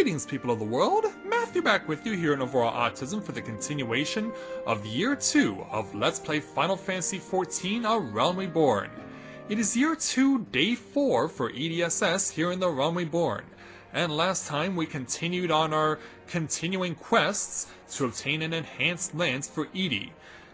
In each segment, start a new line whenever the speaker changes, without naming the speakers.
Greetings, people of the world! Matthew back with you here in Overall Autism for the continuation of Year 2 of Let's Play Final Fantasy XIV, A Realm Reborn. It is Year 2, Day 4 for EDSS here in the Realm Reborn. And last time we continued on our continuing quests to obtain an enhanced lance for Edie.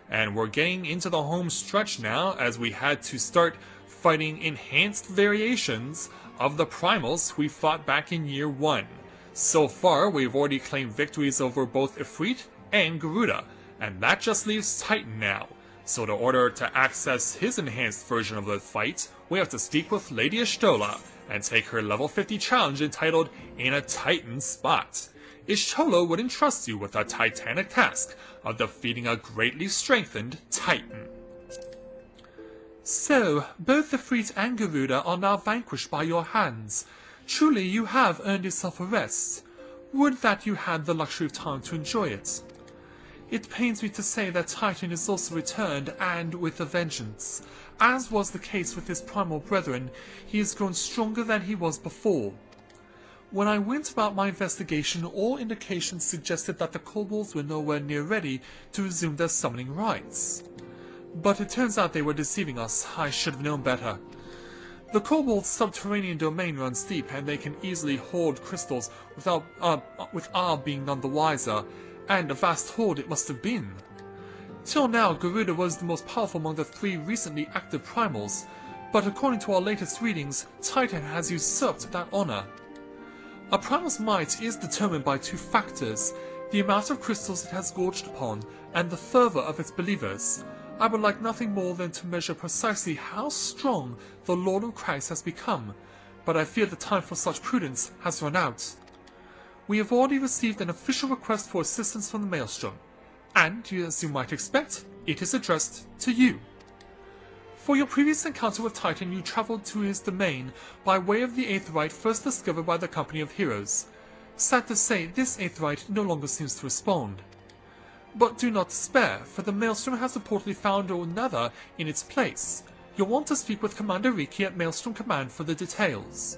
And we're getting into the home stretch now as we had to start fighting enhanced variations of the primals we fought back in Year 1. So far, we've already claimed victories over both Ifrit and Garuda, and that just leaves Titan now. So in order to access his enhanced version of the fight, we have to speak with Lady Ishtola and take her level 50 challenge entitled In a Titan Spot. Ishtola would entrust you with the titanic task of defeating a greatly strengthened Titan. So, both Ifrit and Garuda are now vanquished by your hands. Truly, you have earned yourself a rest. Would that you had the luxury of time to enjoy it. It pains me to say that Titan is also returned, and with a vengeance. As was the case with his primal brethren, he has grown stronger than he was before. When I went about my investigation, all indications suggested that the kobolds were nowhere near ready to resume their summoning rites. But it turns out they were deceiving us. I should have known better. The kobolds' subterranean domain runs deep, and they can easily hoard crystals with our being none the wiser, and a vast hoard it must have been. Till now, Garuda was the most powerful among the three recently active primals, but according to our latest readings, Titan has usurped that honor. A primal's might is determined by two factors: the amount of crystals it has gorged upon, and the fervor of its believers. I would like nothing more than to measure precisely how strong the Lord of Christ has become, but I fear the time for such prudence has run out. We have already received an official request for assistance from the Maelstrom, and, as you might expect, it is addressed to you. For your previous encounter with Titan, you travelled to his domain by way of the Aetheryte first discovered by the Company of Heroes. Sad to say, this Aetheryte no longer seems to respond. But do not despair, for the Maelstrom has reportedly found another in its place. You'll want to speak with Commander Riki at Maelstrom Command for the details.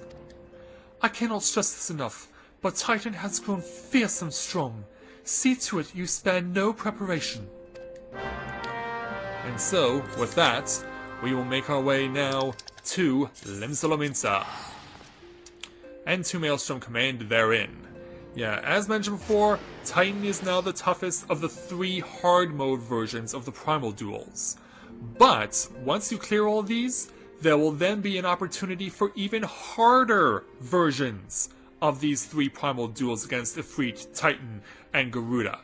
I cannot stress this enough, but Titan has grown fearsome strong. See to it you spare no preparation. And so, with that, we will make our way now to Limsalominsa, and to Maelstrom Command therein. Yeah, as mentioned before, Titan is now the toughest of the three hard mode versions of the primal duels. But, once you clear all these, there will then be an opportunity for even harder versions of these three primal duels against Ifrit, Titan, and Garuda.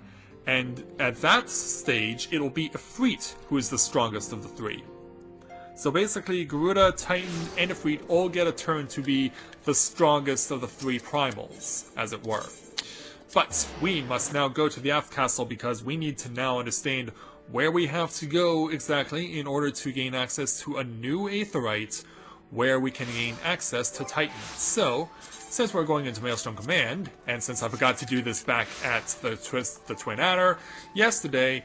And at that stage, it'll be Ifrit who is the strongest of the three. So basically, Garuda, Titan, and Ifrit all get a turn to be the strongest of the three primals, as it were. But we must now go to the Aft Castle because we need to now understand where we have to go exactly in order to gain access to a new Aetheryte where we can gain access to Titan. So, since we're going into Maelstrom Command, and since I forgot to do this back at the Twin Adder yesterday,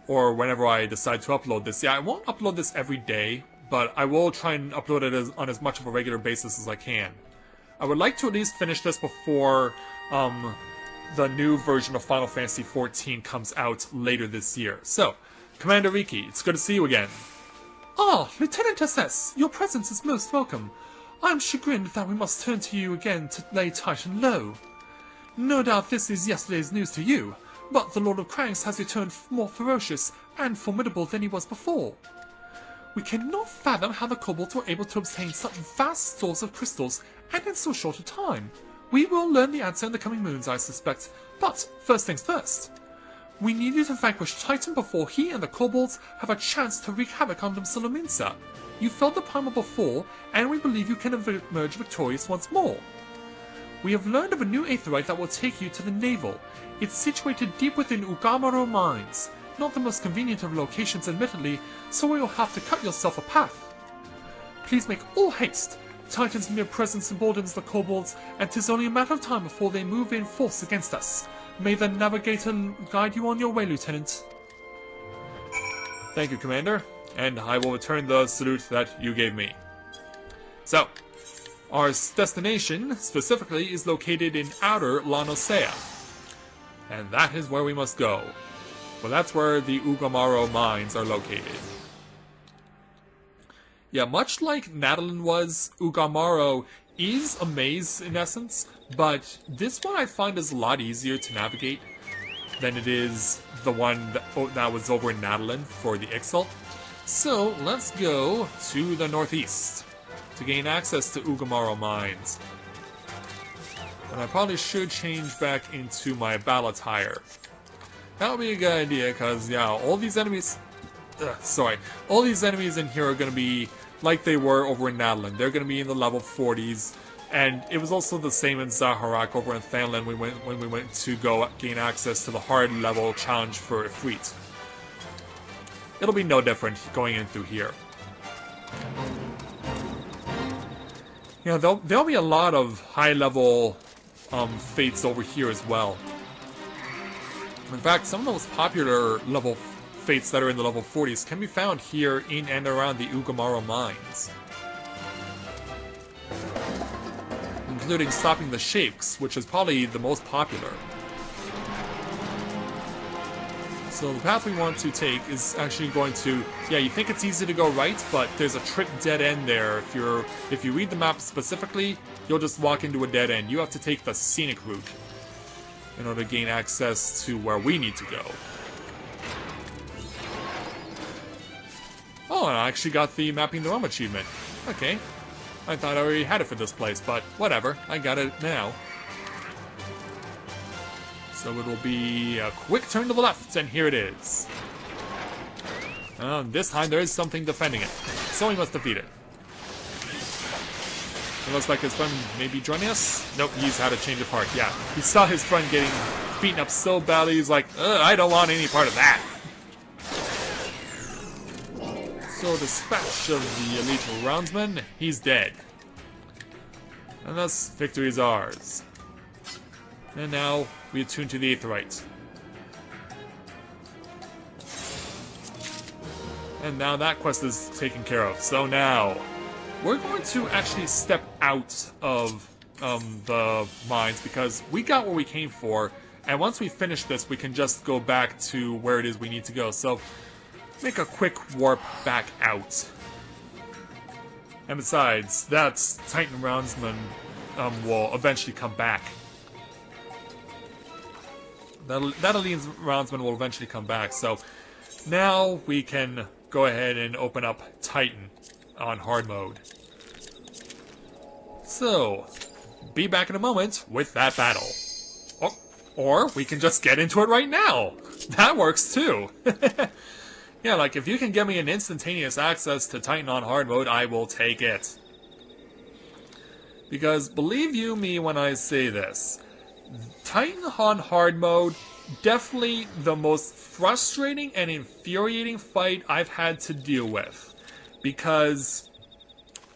or whenever I decide to upload this. Yeah, I won't upload this every day, but I will try and upload it on as much of a regular basis as I can. I would like to at least finish this before the new version of Final Fantasy XIV comes out later this year. So, Commander Riki, it's good to see you again. Ah, Lieutenant SS, your presence is most welcome. I am chagrined that we must turn to you again to lay Titan low. No doubt this is yesterday's news to you, but the Lord of Cranks has returned more ferocious and formidable than he was before. We cannot fathom how the kobolds were able to obtain such vast stores of crystals and in so short a time. We will learn the answer in the coming moons, I suspect, but first things first. We need you to vanquish Titan before he and the kobolds have a chance to wreak havoc on Limsalominsa. You felled the primal before, and we believe you can emerge victorious once more. We have learned of a new Aetheryte that will take you to the Navel. It's situated deep within Ugamaro Mines. Not the most convenient of locations, admittedly, so we will have to cut yourself a path. Please make all haste. Titan's mere presence emboldens the kobolds, and 'tis only a matter of time before they move in force against us. May the Navigator guide you on your way, Lieutenant. Thank you, Commander, and I will return the salute that you gave me. So, Our destination, specifically, is located in outer La Noscea. And that is where we must go. Well, that's where the Ugamaro mines are located. Yeah, much like Nadalin was, Ugamaro is a maze in essence, but this one I find is a lot easier to navigate than it is the one that was over in Nadalin for the XIV. So, let's go to the northeast to gain access to Ugamaro mines. And I probably should change back into my battle attire. That would be a good idea, because, yeah, all these enemies... all these enemies in here are going to be like they were over in Nadalin. They're going to be in the level 40s. And it was also the same in Zaharak over in Thanlin when we went to go gain access to the hard level challenge for Ifrit. It'll be no different going in through here. Yeah, there'll be a lot of high-level fates over here as well. In fact, some of the most popular level fates that are in the level 40s can be found here in and around the Ugamaro mines. Including stopping the Sheiks, which is probably the most popular. So the path we want to take is actually going to... Yeah, you think it's easy to go right, but there's a trip dead end there. If you read the map specifically, you'll just walk into a dead end. You have to take the scenic route in order to gain access to where we need to go. Oh, and I actually got the Mapping the Realm achievement. Okay. I thought I already had it for this place, but whatever. I got it now. So it'll be a quick turn to the left, and here it is. This time there is something defending it, so we must defeat it. It looks like his friend may be joining us. Nope, he's had a change of heart. Yeah, he saw his friend getting beaten up so badly, he's like, I don't want any part of that. So dispatch of the elite roundsman, he's dead. And thus, victory is ours. And now, we attune to the Aetheryte. And now that quest is taken care of. So now, we're going to actually step out of the mines because we got what we came for. And once we finish this, we can just go back to where it is we need to go. So, make a quick warp back out. And besides, that's Titan Roundsman will eventually come back. That elite roundsman will eventually come back, so now we can go ahead and open up Titan on hard mode. So, be back in a moment with that battle. Oh, or we can just get into it right now. That works too. Yeah, like if you can get me an instantaneous access to Titan on hard mode, I will take it. Because believe you me when I say this, Titan on hard mode, definitely the most frustrating and infuriating fight I've had to deal with. Because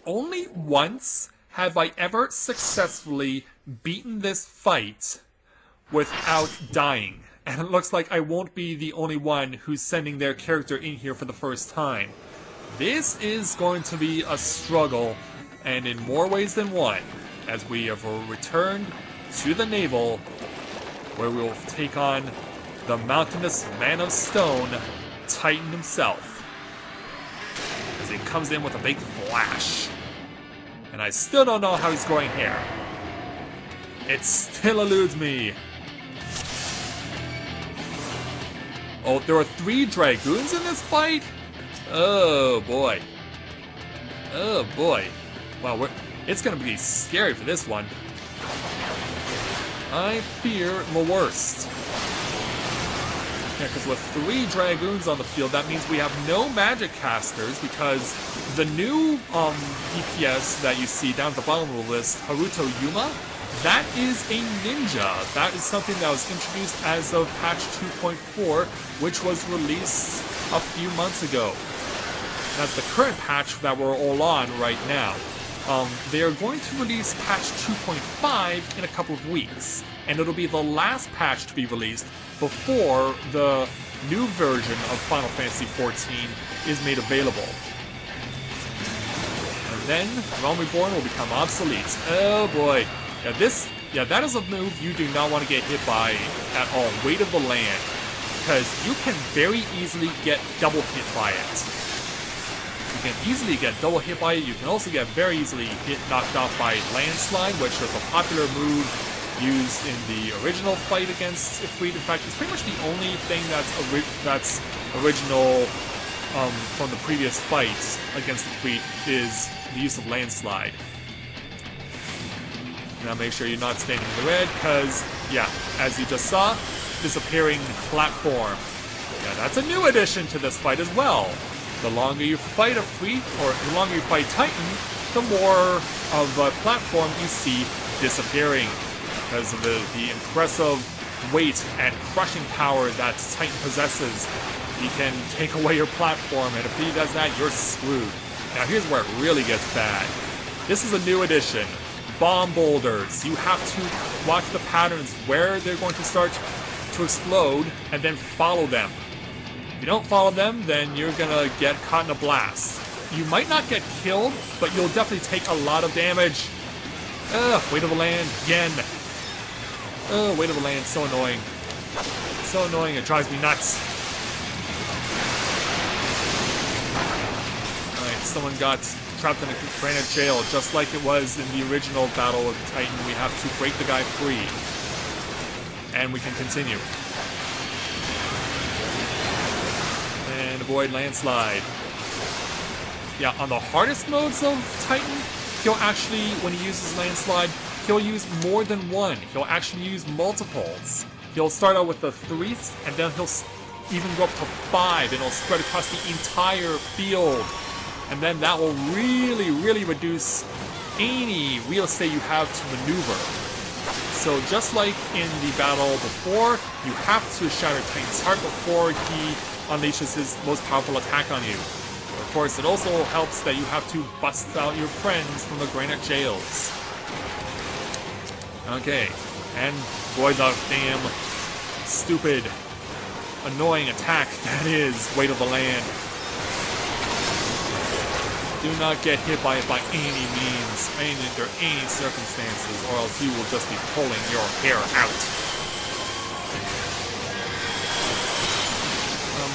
only once have I ever successfully beaten this fight without dying. And it looks like I won't be the only one who's sending their character in here for the first time. This is going to be a struggle, and in more ways than one, as we have returned to the Navel, where we will take on the mountainous man of stone, Titan himself, as he comes in with a big flash. And I still don't know how he's going here. It still eludes me. Oh, there are 3 Dragoons in this fight? Oh boy. Oh boy. Wow, it's gonna be scary for this one. I fear the worst. Yeah, because with 3 Dragoons on the field, that means we have no magic casters, because the new DPS that you see down at the bottom of the list, Haruto Yuma, that is a ninja. That is something that was introduced as of patch 2.4, which was released a few months ago. That's the current patch that we're all on right now. They are going to release patch 2.5 in a couple of weeks, and it'll be the last patch to be released before the new version of Final Fantasy XIV is made available. And then Realm Reborn will become obsolete. Oh boy. Yeah, that is a move you do not want to get hit by at all. Weight of the Land. Because you can very easily get double hit by it. You can easily get double hit by it. You can also get very easily knocked off by Landslide, which was a popular move used in the original fight against Ifrit. In fact, it's pretty much the only thing that's original from the previous fights against Ifrit is the use of Landslide. Now make sure you're not standing in the red, because, yeah, as you just saw, disappearing platform. Yeah, that's a new addition to this fight as well. The longer you fight Ifrit, or the longer you fight Titan, the more of a platform you see disappearing. Because of the impressive weight and crushing power that Titan possesses, he can take away your platform, and if he does that, you're screwed. Now here's where it really gets bad. This is a new addition. Bomb boulders. You have to watch the patterns where they're going to start to explode, and then follow them. If you don't follow them, then you're gonna get caught in a blast. You might not get killed, but you'll definitely take a lot of damage. Weight of the Land, again. Weight of the Land, so annoying. So annoying, it drives me nuts. Alright, someone got trapped in a granite jail, just like it was in the original Battle of Titan. We have to break the guy free. And we can continue. And avoid Landslide. Yeah, on the hardest modes of Titan, he'll actually, when he uses Landslide, he'll use more than one. He'll actually use multiples. He'll start out with the 3, and then he'll even go up to 5, and it'll spread across the entire field. And then that will really, really reduce any real estate you have to maneuver. So just like in the battle before, you have to shatter Titan's heart before he unleashes his most powerful attack on you. Of course, it also helps that you have to bust out your friends from the granite jails. Okay, and boy, the damn stupid, annoying attack that is Weight of the Land. Do not get hit by it by any means, under any circumstances, or else you will just be pulling your hair out.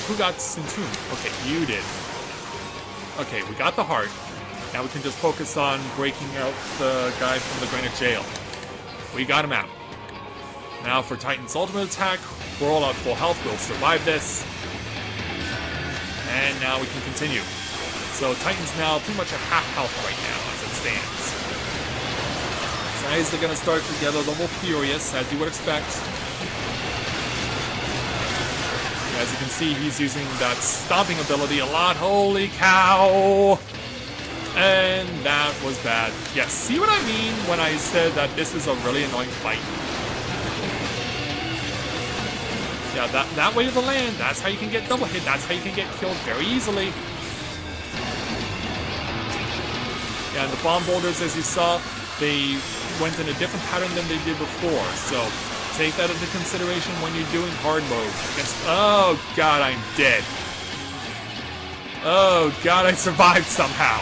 Who got Entombed? Okay, you did. Okay, we got the heart. Now we can just focus on breaking out the guy from the granite jail. We got him out. Now for Titan's ultimate attack, we're all at full health, we'll survive this. And now we can continue. So Titan's now pretty much at half health right now as it stands. His eyes are going to start to get a little furious, as you would expect. As you can see, he's using that stomping ability a lot. Holy cow! And that was bad. Yes, see what I mean when I said that this is a really annoying fight? Yeah, that Weight of the Land, that's how you can get double hit. That's how you can get killed very easily. Yeah, and the bomb boulders, as you saw, they went in a different pattern than they did before. So take that into consideration when you're doing hard mode. Oh god, I'm dead. Oh god, I survived somehow.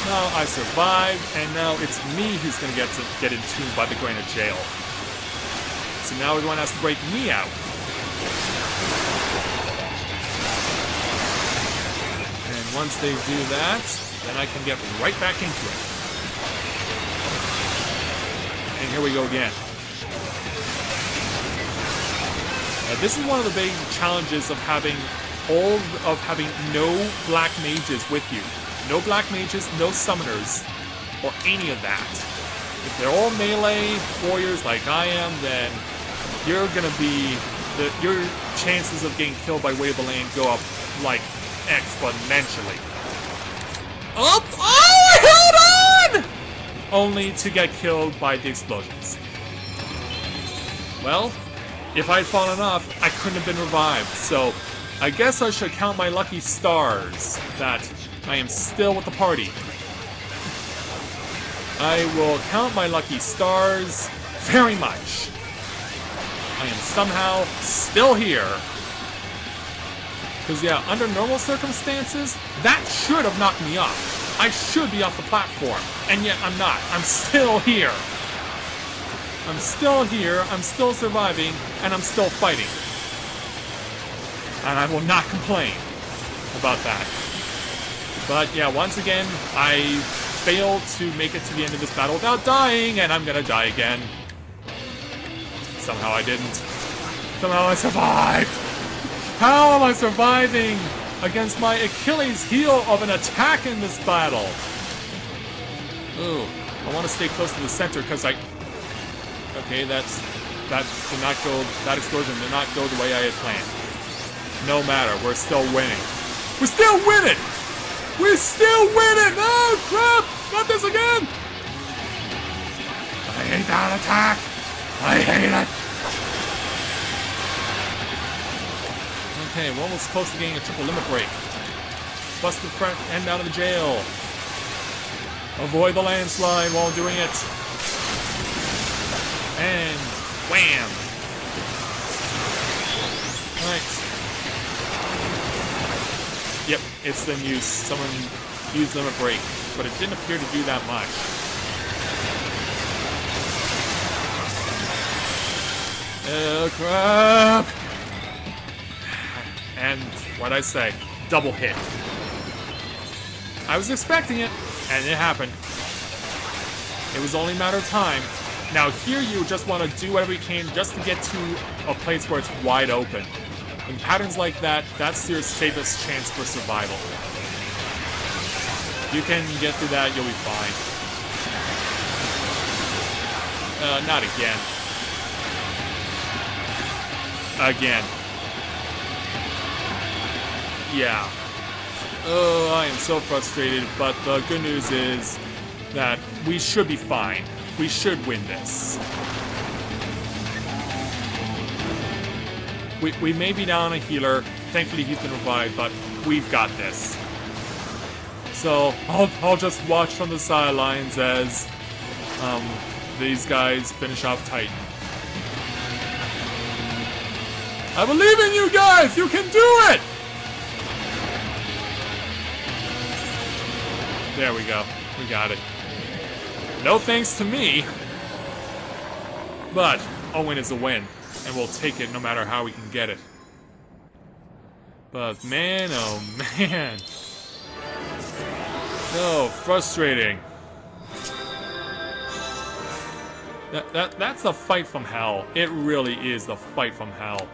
No, I survived, and now it's me who's going to get entombed by the granite jail. So now everyone has to break me out. And once they do that, then I can get right back into it. And here we go again. This is one of the big challenges of having no black mages with you. No black mages, no summoners, or any of that. If they're all melee warriors like I am, then you're gonna be your chances of getting killed by Weight of the Land go up like exponentially. Oh, I held on! Only to get killed by the explosions. Well, if I'd fallen off, I couldn't have been revived. So I guess I should count my lucky stars that I am still with the party. I will count my lucky stars very much. I am somehow still here. Because, yeah, under normal circumstances, that should have knocked me off. I should be off the platform. And yet I'm not. I'm still here. I'm still here, I'm still surviving, and I'm still fighting. And I will not complain about that. But yeah, once again, I failed to make it to the end of this battle without dying, and I'm gonna die again. Somehow I didn't. Somehow I survived! How am I surviving against my Achilles heel of an attack in this battle? Ooh, I want to stay close to the center because okay, that did not go. That explosion did not go the way I had planned. No matter, we're still winning. We're still winning. We're still winning. Oh crap! Not this again. I hate that attack. I hate it. Okay, we're almost close to getting a triple limit break. Bust the front end out of the jail. Avoid the landslide while doing it. And wham! Alright. Yep, it's been used. Someone used limit break, but it didn't appear to do that much. Oh crap! And what'd I say? Double hit. I was expecting it, and it happened. It was only a matter of time. Now here you just want to do whatever you can just to get to a place where it's wide open. In patterns like that, that's your safest chance for survival. You can get through that, you'll be fine. Not again. Again. Yeah. Oh, I am so frustrated, but the good news is that we should be fine. We should win this. We may be down a healer. Thankfully he's been revived, but we've got this. So I'll just watch from the sidelines as these guys finish off Titan. I believe in you guys! You can do it! There we go. We got it. No thanks to me. But a win is a win. And we'll take it no matter how we can get it. But man, oh man. So frustrating. That's the fight from hell. It really is the fight from hell.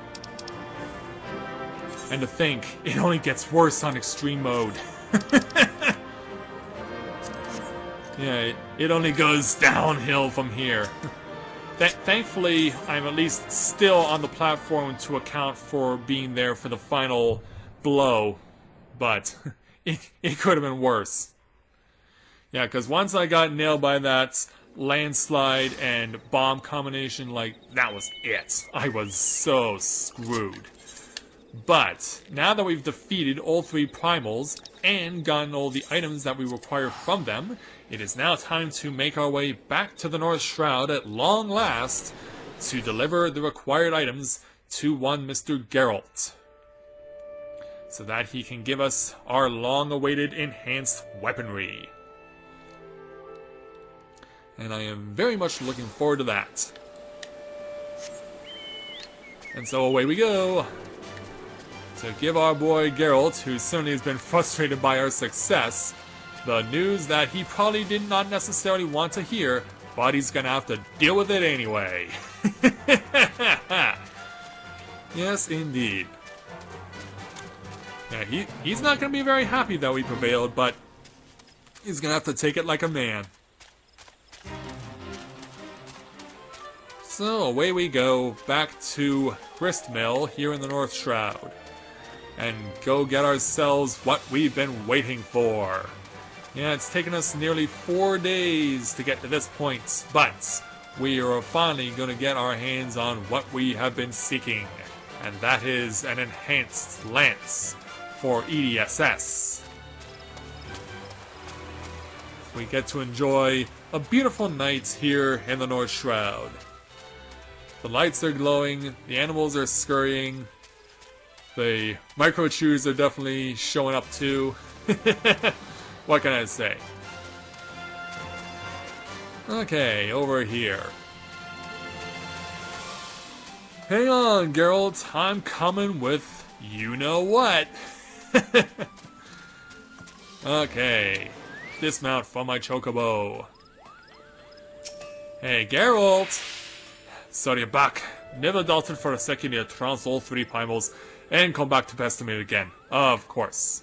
And to think, it only gets worse on extreme mode. Yeah, it only goes downhill from here. Thankfully, I'm at least still on the platform to account for being there for the final blow. But it could have been worse. Yeah, because once I got nailed by that landslide and bomb combination, like, that was it. I was so screwed. But now that we've defeated all three primals and gotten all the items that we require from them, it is now time to make our way back to the North Shroud at long last to deliver the required items to one Mr. Geralt, so that he can give us our long-awaited enhanced weaponry. And I am very much looking forward to that. And so away we go to give our boy Geralt, who certainly has been frustrated by our success, the news that he probably did not necessarily want to hear, but he's gonna have to deal with it anyway. Yes, indeed. Yeah, he's not gonna be very happy that we prevailed, but he's gonna have to take it like a man. So away we go, back to Gristmill here in the North Shroud, and go get ourselves what we've been waiting for. Yeah, it's taken us nearly 4 days to get to this point, but we are finally going to get our hands on what we have been seeking, and that is an enhanced lance for EDSS. We get to enjoy a beautiful night here in the North Shroud. The lights are glowing, the animals are scurrying, The micro chews are definitely showing up too. What can I say? Okay, over here. Hang on, Geralt. I'm coming with you-know-what. Okay. Dismount from my chocobo. Hey, Geralt! Sorry, you're back. Never doubted for a second you'd trounce all 3 primals and come back to pester me again. Of course.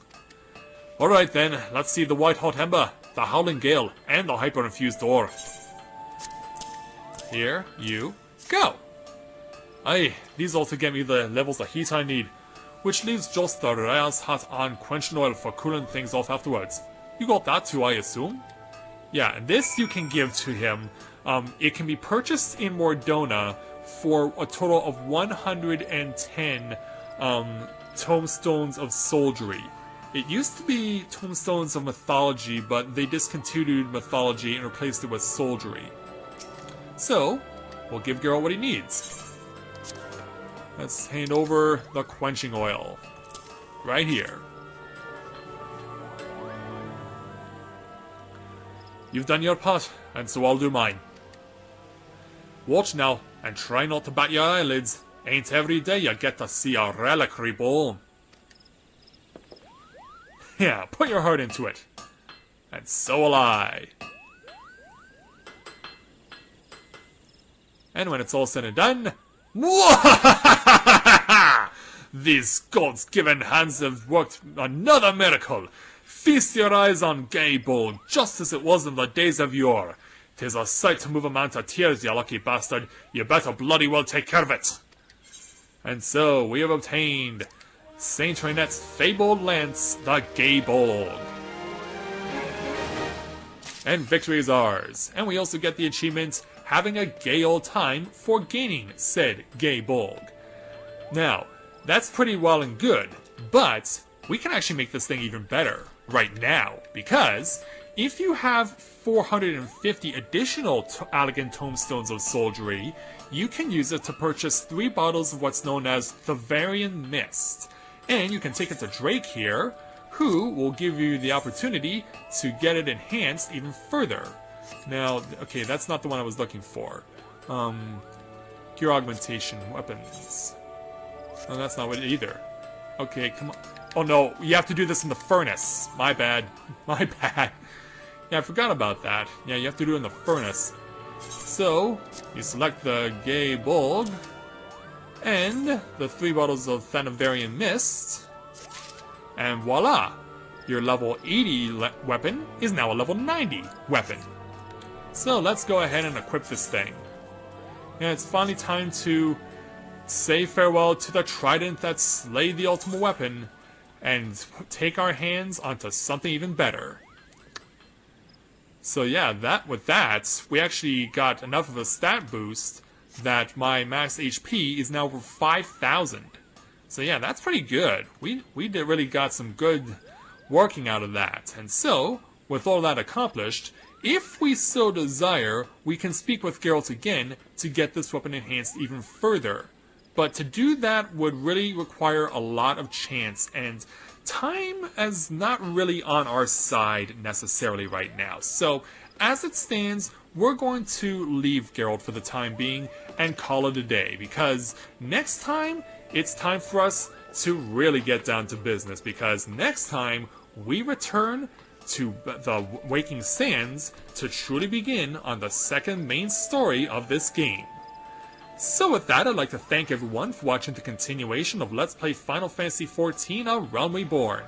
Alright then, let's see the White Hot Ember, the Howling Gale, and the Hyper-Infused Ore. Here you go! Aye, these also get me the levels of heat I need, which leaves just the Raya's hat on quenching oil for cooling things off afterwards. You got that too, I assume? Yeah, and this you can give to him. It can be purchased in Mordona for a total of 110 Tomestones of Soldiery. It used to be Tomestones of Mythology, but they discontinued Mythology and replaced it with Soldiery. So, we'll give Geralt what he needs. Let's hand over the quenching oil. Right here. You've done your part, and so I'll do mine. Watch now, and try not to bat your eyelids. Ain't every day you get to see a relic reborn. Yeah, put your heart into it. And so will I. And when it's all said and done... These gods-given hands have worked another miracle. Feast your eyes on Gaybold, just as it was in the days of yore. 'Tis a sight to move a man to tears, you lucky bastard. You better bloody well take care of it. And so, we have obtained Saint Reinette's fabled lance, the Gaybold. And victory is ours. And we also get the achievement, having a gay old time for gaining said Gaybold. Now, that's pretty well and good, but we can actually make this thing even better right now, because if you have 450 additional elegant tomestones of soldiery, you can use it to purchase 3 bottles of what's known as the Varian Mist. And you can take it to Drake here, who will give you the opportunity to get it enhanced even further. Now, okay, that's not the one I was looking for. Gear augmentation weapons. No, that's not it either. Okay, come on. Oh no, you have to do this in the furnace. My bad. My bad. Yeah, I forgot about that. Yeah, you have to do it in the furnace. So, you select the Gaybold, and the 3 bottles of Thanavarian Mist, and voila! Your level 80 weapon is now a level 90 weapon. So let's go ahead and equip this thing. And it's finally time to say farewell to the trident that slayed the ultimate weapon, and take our hands onto something even better. So yeah, with that, we actually got enough of a stat boost that my max HP is now over 5,000. So yeah, that's pretty good. We really got some good working out of that. And so, with all that accomplished, if we so desire, we can speak with Geralt again to get this weapon enhanced even further. But to do that would really require a lot of chance, and time is not really on our side necessarily right now. So, as it stands, we're going to leave Geralt for the time being and call it a day, because next time, it's time for us to really get down to business, because next time, we return to the Waking Sands to truly begin on the second main story of this game. So with that, I'd like to thank everyone for watching the continuation of Let's Play Final Fantasy XIV: A Realm Reborn.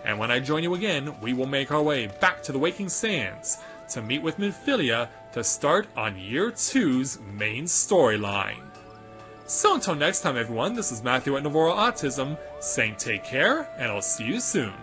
And when I join you again, we will make our way back to the Waking Sands to meet with Minfilia to start on Year 2's main storyline. So until next time everyone, this is Matthew at Navora Autism, saying take care, and I'll see you soon.